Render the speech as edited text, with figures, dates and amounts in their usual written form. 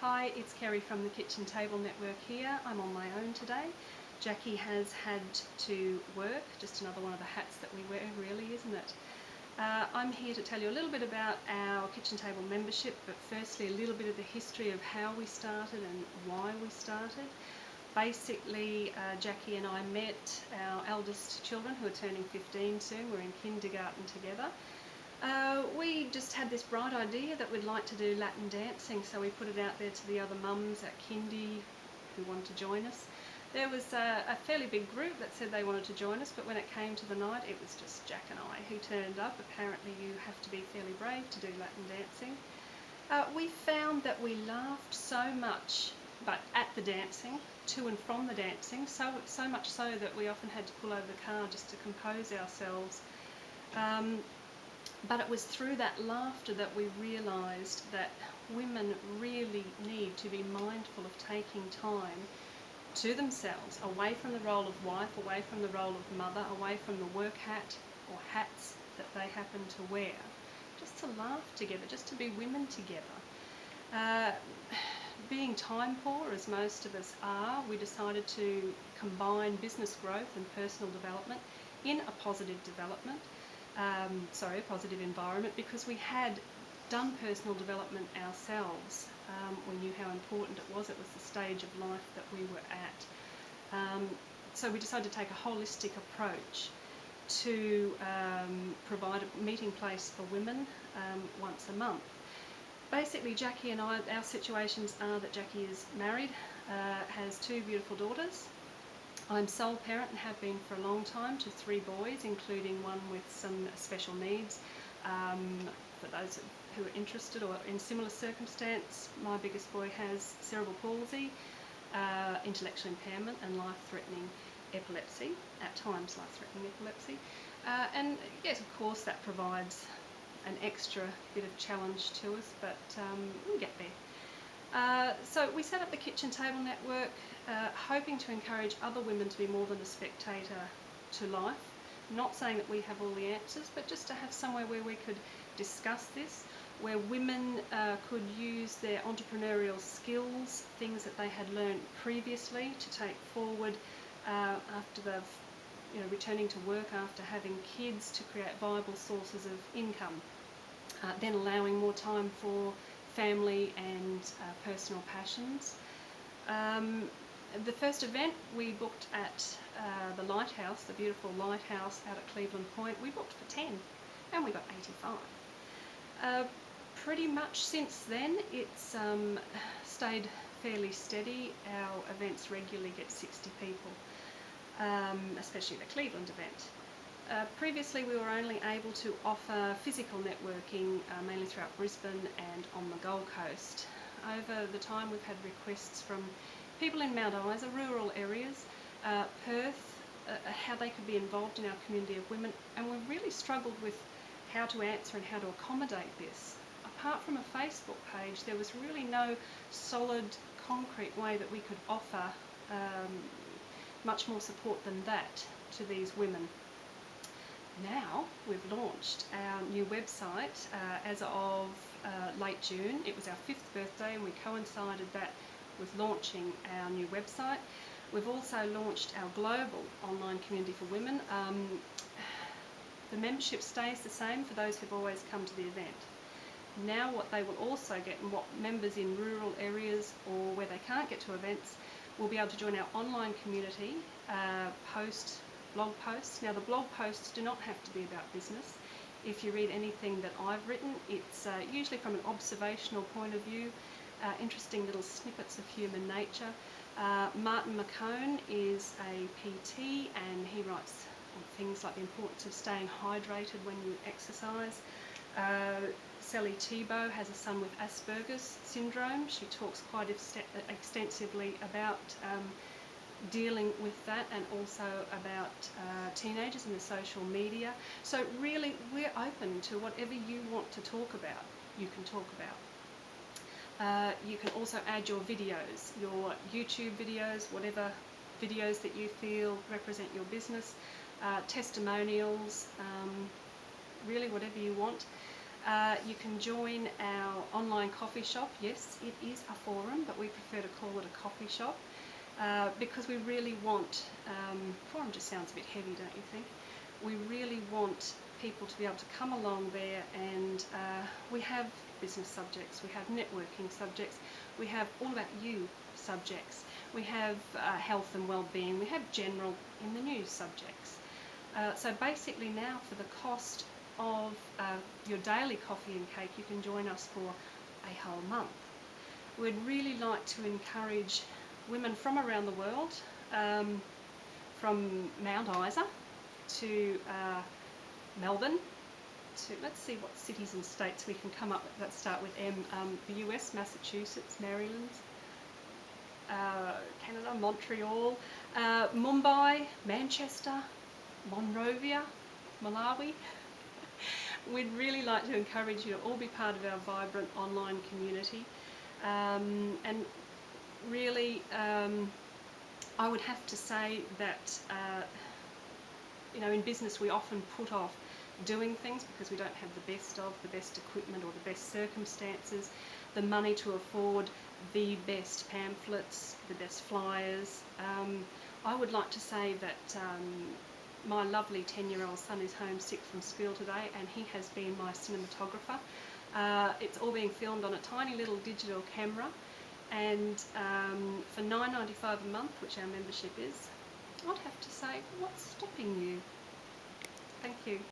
Hi, it's Kerry from the Kitchen Table Network here. I'm on my own today. Jackie has had to work, just another one of the hats that we wear really, isn't it? I'm here to tell you a little bit about our Kitchen Table membership, but firstly a little bit of the history of how we started and why we started. Basically, Jackie and I met our eldest children who are turning 15 soon. We're in kindergarten together. We just had this bright idea that we'd like to do Latin dancing, so we put it out there to the other mums at kindy who wanted to join us. There was a fairly big group that said they wanted to join us, but when it came to the night it was just Jack and I who turned up. Apparently you have to be fairly brave to do Latin dancing. We found that we laughed so much, but at the dancing, to and from the dancing, so much so that we often had to pull over the car just to compose ourselves. But it was through that laughter that we realised that women really need to be mindful of taking time to themselves, away from the role of wife, away from the role of mother, away from the work hat or hats that they happen to wear, just to laugh together, just to be women together. Being time poor, as most of us are, we decided to combine business growth and personal development in a positive development. Positive environment, because we had done personal development ourselves. We knew how important it was. It was the stage of life that we were at. So we decided to take a holistic approach to provide a meeting place for women once a month. Basically, Jackie and I, our situations are that Jackie is married, has two beautiful daughters. I'm sole parent and have been for a long time to 3 boys, including one with some special needs. For those who are interested or in similar circumstance, my biggest boy has cerebral palsy, intellectual impairment and life-threatening epilepsy, at times life-threatening epilepsy. And yes, of course that provides an extra bit of challenge to us, but we'll get there. So we set up the Kitchen Table Network, hoping to encourage other women to be more than a spectator to life. Not saying that we have all the answers, but just to have somewhere where we could discuss this, where women could use their entrepreneurial skills, things that they had learned previously, to take forward after they've, returning to work after having kids, to create viable sources of income. Then allowing more time for family and personal passions. The first event we booked at the lighthouse, the beautiful lighthouse out at Cleveland Point. We booked for 10 and we got 85. Pretty much since then it's stayed fairly steady. Our events regularly get 60 people, especially the Cleveland event. Previously we were only able to offer physical networking mainly throughout Brisbane and on the Gold Coast. Over the time we've had requests from people in Mount Isa, rural areas, Perth, how they could be involved in our community of women, and we've really struggled with how to answer and how to accommodate this. Apart from a Facebook page, there was really no solid, concrete way that we could offer much more support than that to these women. Now we've launched our new website as of late June. It was our 5th birthday and we coincided that with launching our new website. We've also launched our global online community for women. The membership stays the same for those who've always come to the event. Now what they will also get, and what members in rural areas or where they can't get to events will be able to join our online community, post blog posts. Now the blog posts do not have to be about business. If you read anything that I've written, it's usually from an observational point of view, interesting little snippets of human nature. Martin McCone is a PT and he writes on things like the importance of staying hydrated when you exercise. Sally Thibault has a son with Asperger's syndrome. She talks quite extensively about dealing with that, and also about teenagers and the social media. So really we're open to whatever you want to talk about, you can talk about. You can also add your videos, your YouTube videos, whatever videos that you feel represent your business, testimonials, really whatever you want. You can join our online coffee shop. Yes, it is a forum, but we prefer to call it a coffee shop because we really want, forum just sounds a bit heavy, don't you think? We really want people to be able to come along there, and we have business subjects, we have networking subjects, we have all about you subjects, we have health and well-being, we have general in the news subjects. So basically now, for the cost of your daily coffee and cake, you can join us for a whole month. We'd really like to encourage women from around the world, from Mount Isa to Melbourne, to, let's see what cities and states we can come up with that start with M. The US, Massachusetts, Maryland, Canada, Montreal, Mumbai, Manchester, Monrovia, Malawi. We'd really like to encourage you to all be part of our vibrant online community, and really I would have to say that you know, in business we often put off doing things because we don't have the best equipment or the best circumstances, the money to afford the best pamphlets, the best flyers. I would like to say that my lovely 10-year-old son is home sick from school today, and he has been my cinematographer. It's all being filmed on a tiny little digital camera, and for $9.95 a month, which our membership is, I'd have to say, what's stopping you? Thank you.